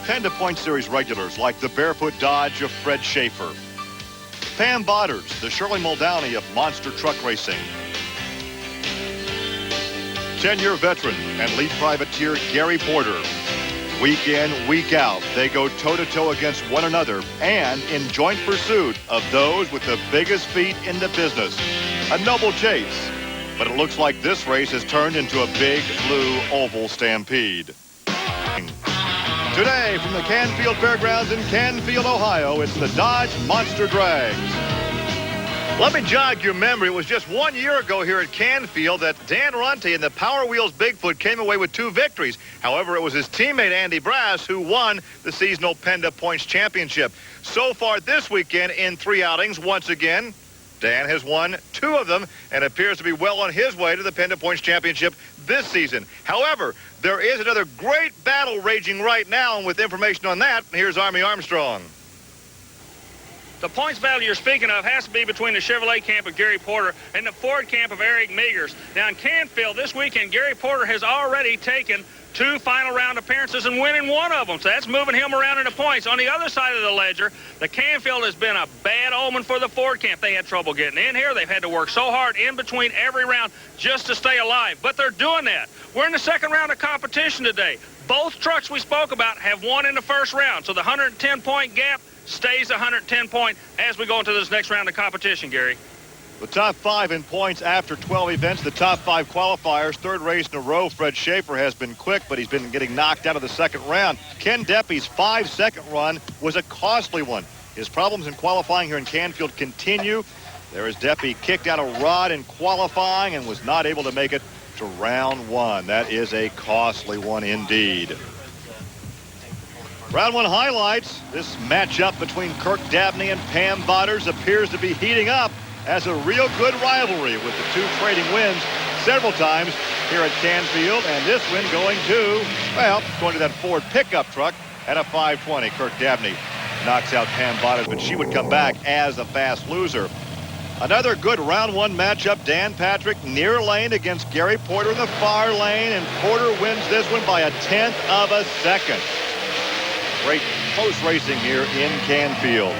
PENDA Point Series regulars like the Bearfoot Dodge of Fred Shafer. Pam Vaters, the Shirley Muldowney of monster truck racing. 10-year veteran and lead privateer Gary Porter. Week in, week out, they go toe-to-toe against one another and in joint pursuit of those with the biggest feet in the business. A noble chase, but it looks like this race has turned into a big blue oval stampede. Today from the Canfield Fairgrounds in Canfield, Ohio, it's the Dodge Monster Drags. Let me jog your memory. It was just 1 year ago here at Canfield that Dan Runte and the Power Wheels Bigfoot came away with 2 victories. However, it was his teammate Andy Brass who won the seasonal PENDA Points Championship. So far this weekend in 3 outings, once again, Dan has won 2 of them and appears to be well on his way to the PENDA Points Championship this season. However, there is another great battle raging right now, and with information on that, here's Army Armstrong. The points battle you're speaking of has to be between the Chevrolet camp of Gary Porter and the Ford camp of Eric Meagher. Now in Canfield this weekend, Gary Porter has already taken 2 final round appearances and winning 1 of them. So that's moving him around in the points. On the other side of the ledger, the Canfield has been a bad omen for the Ford camp. They had trouble getting in here. They've had to work so hard in between every round just to stay alive. But they're doing that. We're in the second round of competition today. Both trucks we spoke about have won in the first round. So the 110-point gap stays 110 point as we go into this next round of competition, Gary. The top 5 in points after 12 events, the top 5 qualifiers, 3rd race in a row. Fred Shafer has been quick, but he's been getting knocked out of the second round. Ken Deppe's 5-second run was a costly one. His problems in qualifying here in Canfield continue. There is Deppe kicked out a rod in qualifying and was not able to make it to round 1. That is a costly one indeed. Round 1 highlights. This matchup between Kirk Dabney and Pam Vaters appears to be heating up as a real good rivalry, with the 2 trading wins several times here at Canfield, and this win going to that Ford pickup truck at a 520. Kirk Dabney knocks out Pam Vaters, but she would come back as a fast loser. Another good round 1 matchup. Dan Patrick near lane against Gary Porter in the far lane, and Porter wins this one by a 1/10 of a second. Great close racing here in Canfield.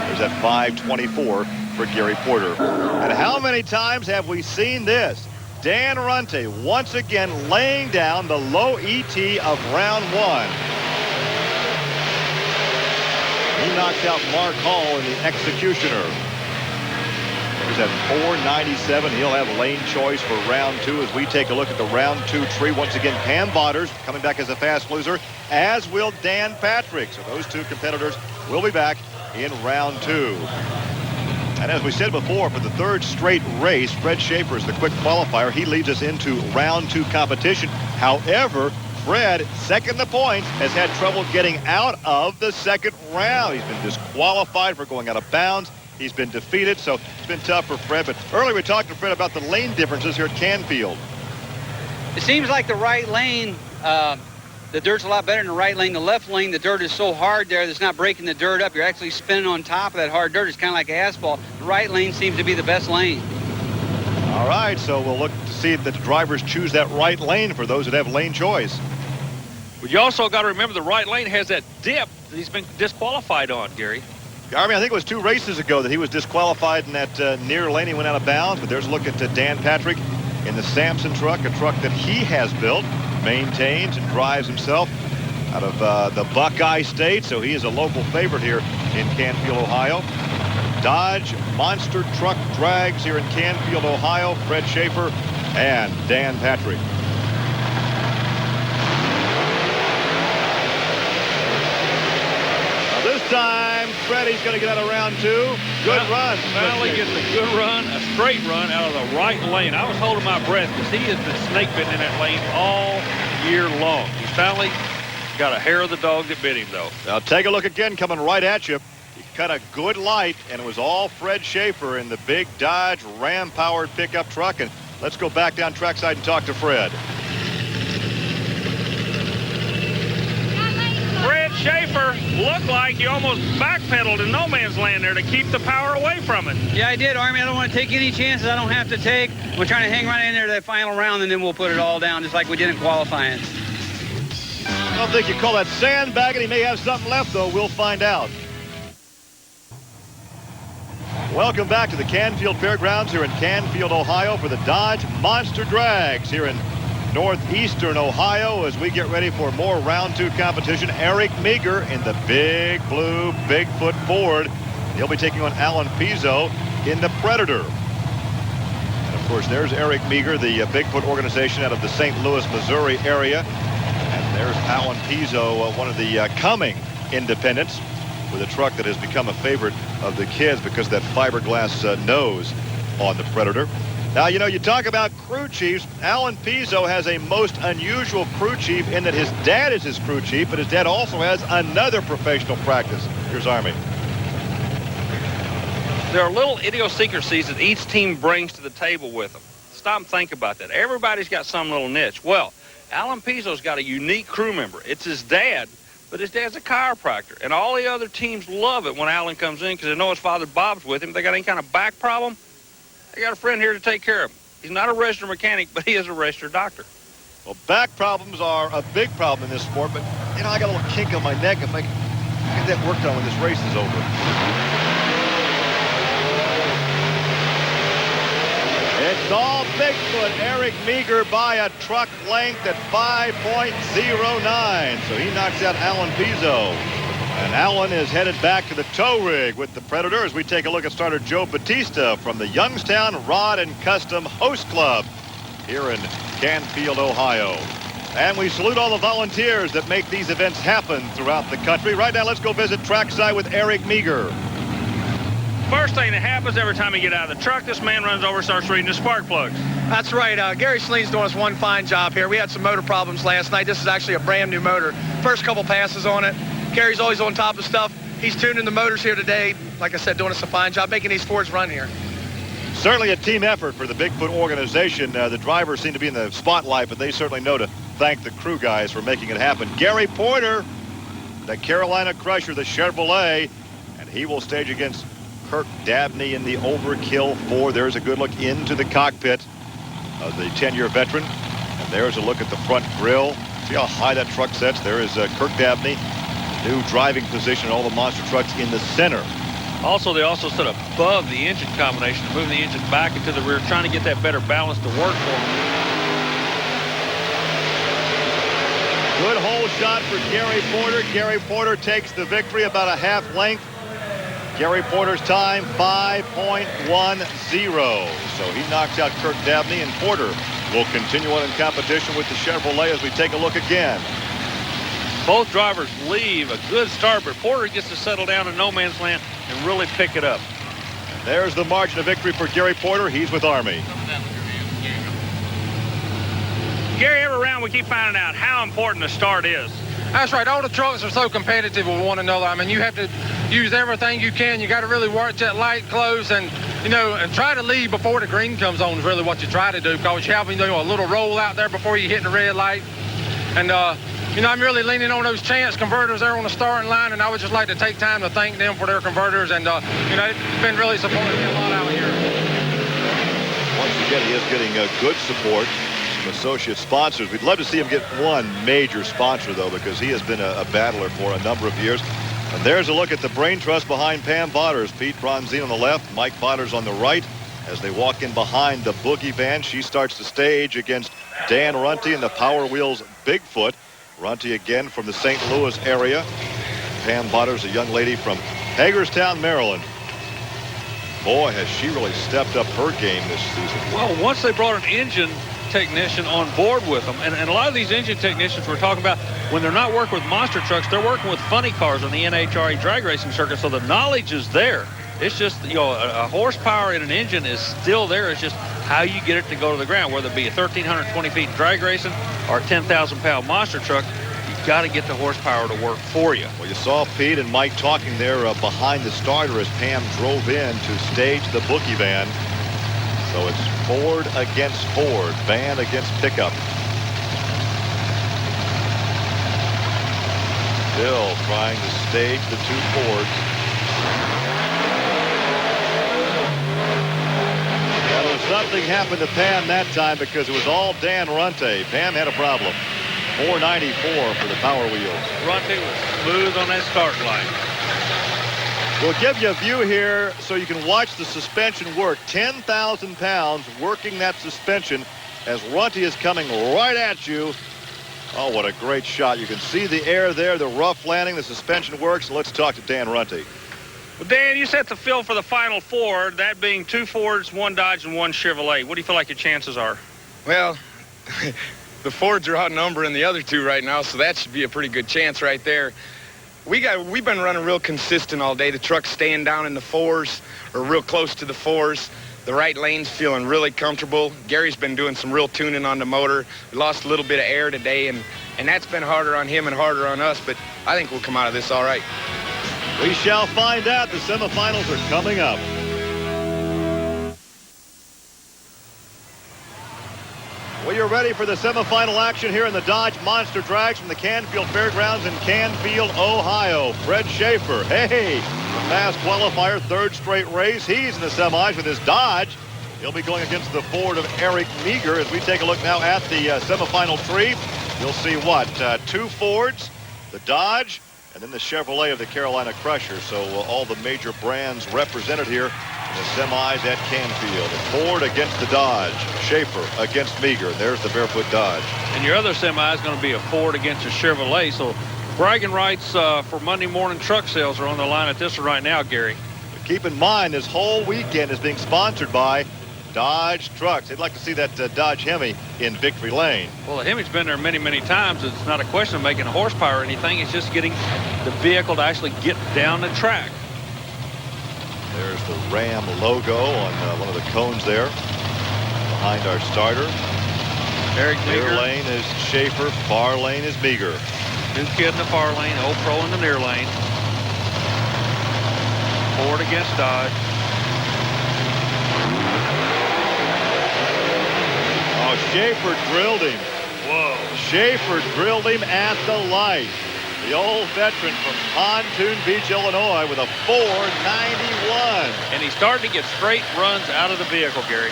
There's that 524 for Gary Porter. And how many times have we seen this? Dan Runte once again laying down the low ET of round 1. He knocks out Mark Hall in the Executioner. There's that 497. He'll have lane choice for round 2 as we take a look at the round 2 tree. Once again, Pam Vaters coming back as a fast loser, as will Dan Patrick. So those 2 competitors will be back in round 2. And as we said before, for the 3rd straight race, Fred Shafer is the quick qualifier. He leads us into round 2 competition. However, Fred, second in the points, has had trouble getting out of the second round. He's been disqualified for going out of bounds. He's been defeated, so it's been tough for Fred. But earlier we talked to Fred about the lane differences here at Canfield. It seems like the right lane, the dirt's a lot better in the right lane. The left lane, the dirt is so hard there that it's not breaking the dirt up. You're actually spinning on top of that hard dirt. It's kind of like asphalt. The right lane seems to be the best lane. All right, so we'll look to see that the drivers choose that right lane for those that have lane choice. But you also got to remember the right lane has that dip that he's been disqualified on, Gary. I mean, I think it was 2 races ago that he was disqualified in that near lane. He went out of bounds, but there's a look at Dan Patrick in the Samson truck, a truck that he has built, maintains, and drives himself out of the Buckeye State, so he is a local favorite here in Canfield, Ohio. Dodge Monster Truck Drags here in Canfield, Ohio. Fred Shafer and Dan Patrick. This time, Freddie's going to get out of round 2. Good run. Finally gets a good run, a straight run out of the right lane. I was holding my breath because he has been snake bitten in that lane all year long. He's finally got a hair of the dog that bit him, though. Now take a look again, coming right at you. He cut a good light, and it was all Fred Shafer in the big Dodge Ram-powered pickup truck. And let's go back down trackside and talk to Fred. Fred Shafer looked like he almost backpedaled in no man's land there to keep the power away from it. Yeah, I did, Army. I don't want to take any chances I don't have to take. We're trying to hang right in there to that final round, and then we'll put it all down just like we did in qualifying. I don't think you call that sandbagging. He may have something left, though. We'll find out. Welcome back to the Canfield Fairgrounds here in Canfield, Ohio for the Dodge Monster Drags here in northeastern Ohio as we get ready for more round 2 competition. Eric Meagher in the big blue Bigfoot Ford. He'll be taking on Alan Pezo in the Predator. And of course, there's Eric Meagher, the Bigfoot organization out of the St. Louis, Missouri area. And there's Alan Pezo, one of the coming independents, with a truck that has become a favorite of the kids because of that fiberglass nose on the Predator. Now, you know, you talk about crew chiefs. Alan Pezo has a most unusual crew chief in that his dad is his crew chief, but his dad also has another professional practice. Here's Army. There are little idiosyncrasies that each team brings to the table with them. Stop and think about that. Everybody's got some little niche. Well, Alan Pezo's got a unique crew member. It's his dad. But his dad's a chiropractor, and all the other teams love it when Alan comes in because they know his father Bob's with him. If they got any kind of back problem, they got a friend here to take care of him. He's not a registered mechanic, but he is a registered doctor. Well, back problems are a big problem in this sport, but, you know, I got a little kink on my neck. If I can get that worked on when this race is over. It's all Bigfoot. Eric Meagher by a truck length at 5.09. So he knocks out Alan Pezo. And Alan is headed back to the tow rig with the Predator as we take a look at starter Joe Batista from the Youngstown Rod and Custom Host Club here in Canfield, Ohio. And we salute all the volunteers that make these events happen throughout the country. Right now, let's go visit trackside with Eric Meagher. First thing that happens every time you get out of the truck, this man runs over and starts reading the spark plugs. That's right. Gary Sleen's doing us one fine job here. We had some motor problems last night. This is actually a brand new motor. First couple passes on it. Gary's always on top of stuff. He's tuning the motors here today. Like I said, doing us a fine job making these Fords run here. Certainly a team effort for the Bigfoot organization. The drivers seem to be in the spotlight, but they certainly know to thank the crew guys for making it happen. Gary Porter, the Carolina Crusher, the Chevrolet, and he will stage against Kirk Dabney in the Overkill 4. There's a good look into the cockpit of the 10-year veteran. And there's a look at the front grille. See how high that truck sets? There is Kirk Dabney, new driving position, all the monster trucks in the center. Also, they also sit above the engine combination, moving the engine back into the rear, trying to get that better balance to work for them. Good hole shot for Gary Porter. Gary Porter takes the victory about a half length. Gary Porter's time, 5.10. So he knocks out Kirk Dabney, and Porter will continue on in competition with the Chevrolet as we take a look again. Both drivers leave a good start, but Porter gets to settle down in no man's land and really pick it up. And there's the margin of victory for Gary Porter. He's with Army. Gary, every round we keep finding out how important the start is. That's right. All the trucks are so competitive with one another. I mean, you have to use everything you can. You got to really watch that light close and, you know, and try to lead before the green comes on is really what you try to do, because you have, you know, a little roll out there before you hit the red light. And, you know, I'm really leaning on those chance converters there on the starting line, and I would just like to take time to thank them for their converters. And, you know, it's been really supporting me a lot out here. Once again, he is getting good support from associate sponsors. We'd love to see him get one major sponsor, though, because he has been a battler for a number of years. And there's a look at the brain trust behind Pam Vaters. Pete Bronzine on the left, Mike Vaters on the right. As they walk in behind the Boogey van, she starts the stage against Dan Runte in the Power Wheels Bigfoot. Runte again from the St. Louis area. Pam Vaters, a young lady from Hagerstown, Maryland. Boy, has she really stepped up her game this season. Well, once they brought an engine technician on board with them, and a lot of these engine technicians we're talking about, when they're not working with monster trucks, they're working with funny cars on the NHRA drag racing circuit, so the knowledge is there. It's just, you know, a horsepower in an engine is still there. It's just how you get it to go to the ground, whether it be a 1,320 feet drag racing or a 10,000-pound monster truck. You've got to get the horsepower to work for you. Well, you saw Pete and Mike talking there behind the starter as Pam drove in to stage the Boogey van. So it's Ford against Ford, van against pickup. Still trying to stage the two Fords. Well, something happened to Pam that time because it was all Dan Runte. Pam had a problem. 494 for the Power Wheels. Runte was smooth on that start line. We'll give you a view here so you can watch the suspension work. 10,000 pounds working that suspension as Runte is coming right at you. Oh, what a great shot. You can see the air there, the rough landing, the suspension works. Let's talk to Dan Runte. Well, Dan, you set the field for the final four, that being 2 Fords, 1 Dodge, and 1 Chevrolet. What do you feel like your chances are? Well, the Fords are outnumbering the other two right now, so that should be a pretty good chance right there. We've been running real consistent all day. The truck's staying down in the 4s or real close to the 4s. The right lane's feeling really comfortable. Gary's been doing some real tuning on the motor. We lost a little bit of air today, and that's been harder on him and harder on us, but I think we'll come out of this all right. We shall find out. The semifinals are coming up. We are ready for the semifinal action here in the Dodge Monster Drags from the Canfield Fairgrounds in Canfield, Ohio. Fred Shafer, hey, the fast qualifier, 3rd straight race. He's in the semis with his Dodge. He'll be going against the Ford of Eric Meagher. As we take a look now at the semifinal tree, you'll see what? 2 Fords, the Dodge, and then the Chevrolet of the Carolina Crusher. So all the major brands represented here in the semis at Canfield. Ford against the Dodge. Shafer against Meagher. There's the Bearfoot Dodge. And your other semi is going to be a Ford against a Chevrolet. So bragging rights for Monday morning truck sales are on the line at this one right now, Gary. But keep in mind, this whole weekend is being sponsored by Dodge trucks. They'd like to see that Dodge Hemi in victory lane. Well, the Hemi's been there many, many times. It's not a question of making a horsepower or anything. It's just getting the vehicle to actually get down the track. There's the Ram logo on one of the cones there behind our starter. Eric Near Meagher. lane is Shafer. Far lane is Meagher. New kid in the far lane. Old pro in the near lane. Ford against Dodge. Oh, Shafer drilled him. Whoa. Shafer drilled him at the light. The old veteran from Pontoon Beach, Illinois, with a 491. And he's starting to get straight runs out of the vehicle, Gary.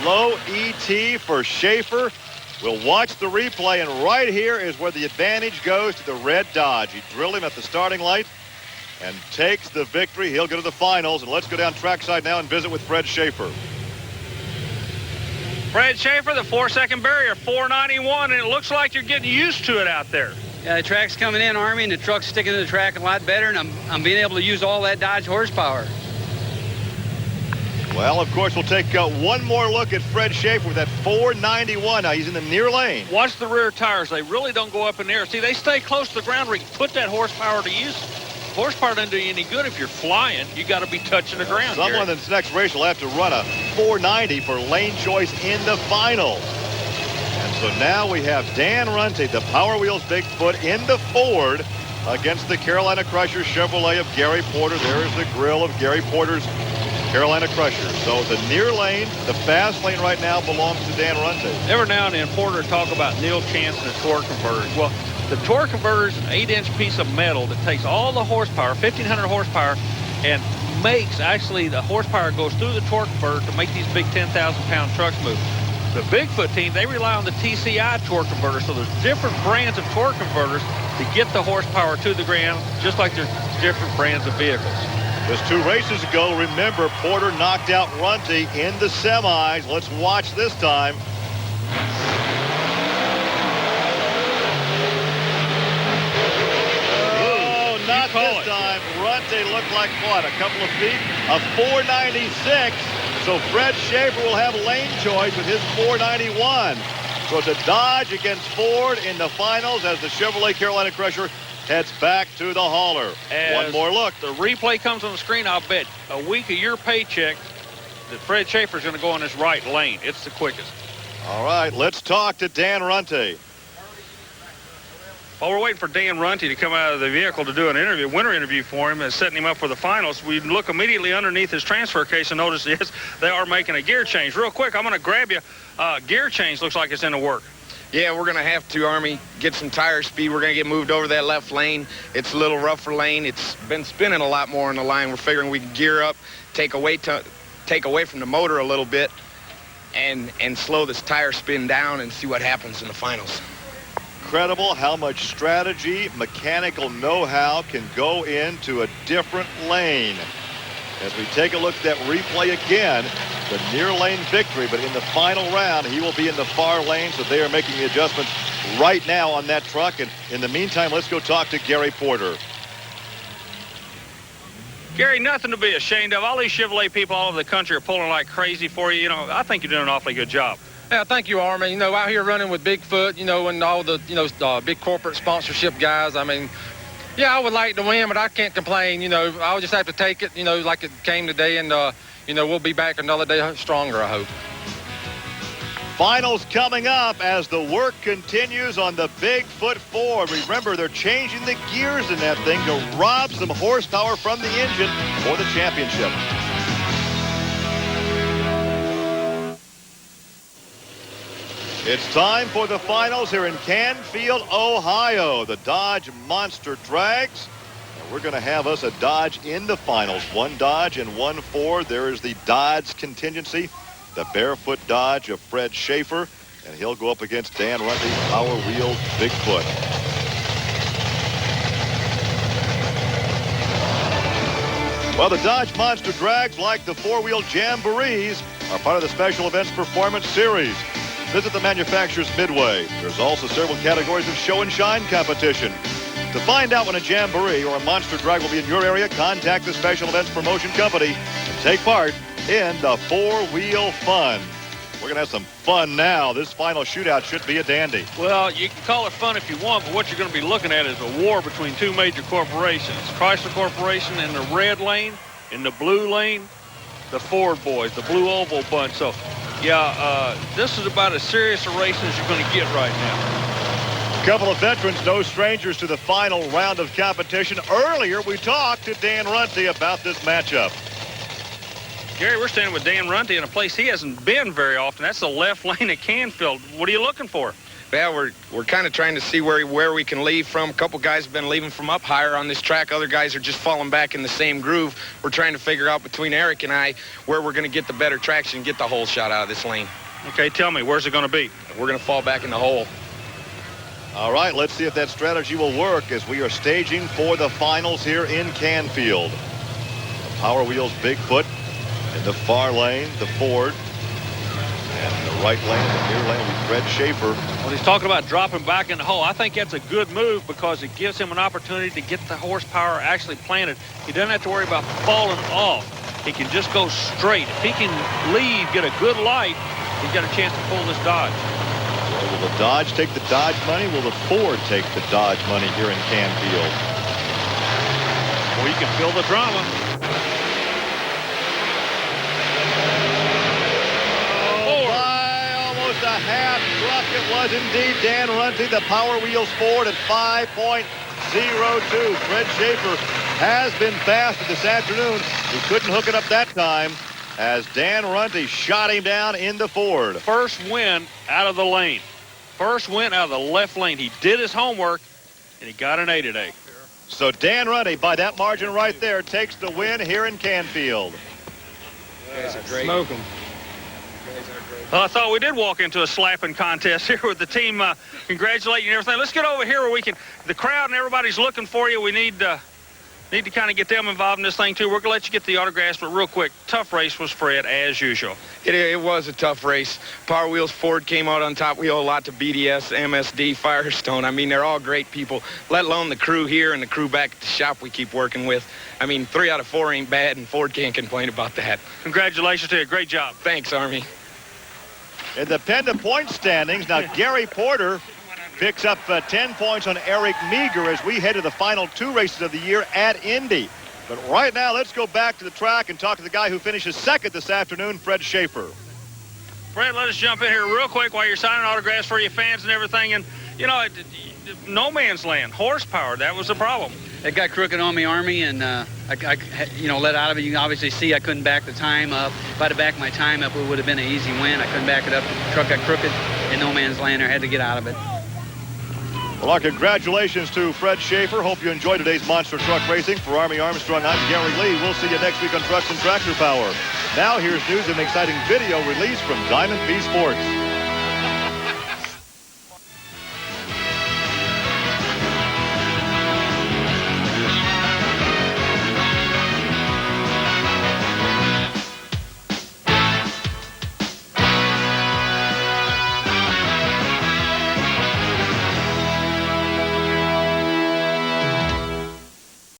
Low ET for Shafer. We'll watch the replay, and right here is where the advantage goes to the red Dodge. He drilled him at the starting light and takes the victory. He'll go to the finals, and let's go down trackside now and visit with Fred Shafer. Fred Shafer, the 4-second barrier, 491, and it looks like you're getting used to it out there. Yeah, the track's coming in, Army, and the truck's sticking to the track a lot better, and I'm being able to use all that Dodge horsepower. Well, of course, we'll take one more look at Fred Shafer with that 491. Now, he's in the near lane. Watch the rear tires. They really don't go up in the air. See, they stay close to the ground where you can put that horsepower to use. Horsepower doesn't do you any good if you're flying. You got to be touching the ground. Someone Gary. in this next race will have to run a 490 for lane choice in the final. And so now we have Dan Runte, the Power Wheels Bigfoot, in the Ford against the Carolina Crusher Chevrolet of Gary Porter. There is the grill of Gary Porter's Carolina Crusher. So the near lane, the fast lane right now belongs to Dan Runte. Every now and then, Porter talk about Neil Chance and the torque converters. Well, the torque converter is an 8-inch piece of metal that takes all the horsepower, 1,500 horsepower, and makes actually the horsepower goes through the torque converter to make these big 10,000-pound trucks move. The Bigfoot team, they rely on the TCI torque converter, so there's different brands of torque converters to get the horsepower to the ground, just like there's different brands of vehicles. Just 2 races ago, remember, Porter knocked out Runte in the semis. Let's watch this time. Oh, not this time. Runte looked like, what, a couple of feet? A 496. So Fred Shafer will have lane choice with his 491. So it's a Dodge against Ford in the finals as the Chevrolet Carolina Crusher heads back to the hauler. One more look. The replay comes on the screen. I'll bet a week of your paycheck that Fred Shafer's going to go in his right lane. It's the quickest. All right, let's talk to Dan Runte. While we're waiting for Dan Runte to come out of the vehicle to do an interview, winter interview for him and setting him up for the finals, we look immediately underneath his transfer case and notice, yes, they are making a gear change. Real quick, I'm going to grab you. Gear change looks like it's in the work. Yeah, we're going to have to, Army, get some tire speed. We're going to get moved over that left lane. It's a little rougher lane. It's been spinning a lot more on the line. We're figuring we can gear up, take away from the motor a little bit, and slow this tire spin down and see what happens in the finals. incredible how much strategy, mechanical know-how can go into a different lane. As we take a look at that replay again, the near lane victory, but in the final round, he will be in the far lane, so they are making the adjustments right now on that truck. And in the meantime, let's go talk to Gary Porter. Gary, nothing to be ashamed of. All these Chevrolet people all over the country are pulling like crazy for you. You know, I think you're doing an awfully good job. Yeah, thank you, Army. You know, out here running with Bigfoot, you know, and all the, you know, big corporate sponsorship guys. I mean, yeah, I would like to win, but I can't complain. You know, I'll just have to take it, you know, like it came today, and, you know, we'll be back another day stronger, I hope. Finals coming up as the work continues on the Bigfoot Ford. Remember, they're changing the gears in that thing to rob some horsepower from the engine for the championship. It's time for the finals here in Canfield, Ohio. The Dodge Monster Drags. And we're going to have us a Dodge in the finals. One Dodge and one Ford. There is the Dodge contingency. The Bearfoot Dodge of Fred Shafer. And he'll go up against Dan Runte, Power Wheels Bigfoot. Well, the Dodge Monster Drags, like the four-wheel Jamborees, are part of the Special Events Performance Series. Visit the manufacturer's Midway. There's also several categories of show and shine competition. To find out when a Jamboree or a Monster Drag will be in your area, contact the Special Events Promotion Company and take part in the four-wheel fun. We're going to have some fun now. This final shootout should be a dandy. Well, you can call it fun if you want, but what you're going to be looking at is a war between two major corporations. Chrysler Corporation in the red lane, in the blue lane, the Ford boys, the blue oval bunch. So, yeah, this is about as serious a race as you're going to get right now. A couple of veterans, no strangers to the final round of competition. Earlier, we talked to Dan Runte about this matchup. Gary, we're standing with Dan Runte in a place he hasn't been very often. That's the left lane at Canfield. What are you looking for? Yeah, we're kind of trying to see where we can leave from. A couple guys have been leaving from up higher on this track. Other guys are just falling back in the same groove. We're trying to figure out between Eric and I where we're going to get the better traction and get the whole shot out of this lane. Okay, tell me, where's it going to be? We're going to fall back in the hole. All right, let's see if that strategy will work as we are staging for the finals here in Canfield. The Power Wheels Bigfoot in the far lane, the Ford. And in the right lane, the near lane, with Fred Shafer. Well, he's talking about dropping back in the hole. I think that's a good move because it gives him an opportunity to get the horsepower actually planted. He doesn't have to worry about falling off. He can just go straight. If he can lead, get a good light, he's got a chance to pull this Dodge. Well, will the Dodge take the Dodge money? Will the Ford take the Dodge money here in Canfield? Well, you can feel the drama. A half truck it was indeed. Dan Runte, the Power Wheels Ford at 5.02. Fred Shafer has been faster this afternoon. He couldn't hook it up that time as Dan Runte shot him down in the Ford. First win out of the lane. First win out of the left lane. He did his homework, and he got an A today. So Dan Runte, by that margin right there, takes the win here in Canfield. Smoke 'em. Well, I thought we did walk into a slapping contest here with the team congratulating you and everything. Let's get over here where we can, the crowd and everybody's looking for you. We need to kind of get them involved in this thing, too. We're going to let you get the autographs, but real quick, tough race was Fred, as usual. It was a tough race. Power Wheels Ford came out on top. We owe a lot to BDS, MSD, Firestone. I mean, they're all great people, let alone the crew here and the crew back at the shop we keep working with. I mean, 3 out of 4 ain't bad, and Ford can't complain about that. Congratulations to you. Great job. Thanks, Army. In the PENDA point standings, now Gary Porter picks up 10 points on Eric Meagher as we head to the final 2 races of the year at Indy. But right now, let's go back to the track and talk to the guy who finishes second this afternoon, Fred Shafer. Fred, let us jump in here real quick while you're signing autographs for your fans and everything. And, you know, no man's land, horsepower, that was the problem. It got crooked on me, Army, and I let out of it. You can obviously see I couldn't back the time up. If I'd have backed my time up, it would have been an easy win. I couldn't back it up. The truck got crooked in no man's land. I had to get out of it. Well, our congratulations to Fred Shafer. Hope you enjoyed today's Monster Truck Racing. For Army Armstrong, I'm Gary Lee. We'll see you next week on Trucks and Tractor Power. Now here's news and an exciting video release from Diamond B Sports.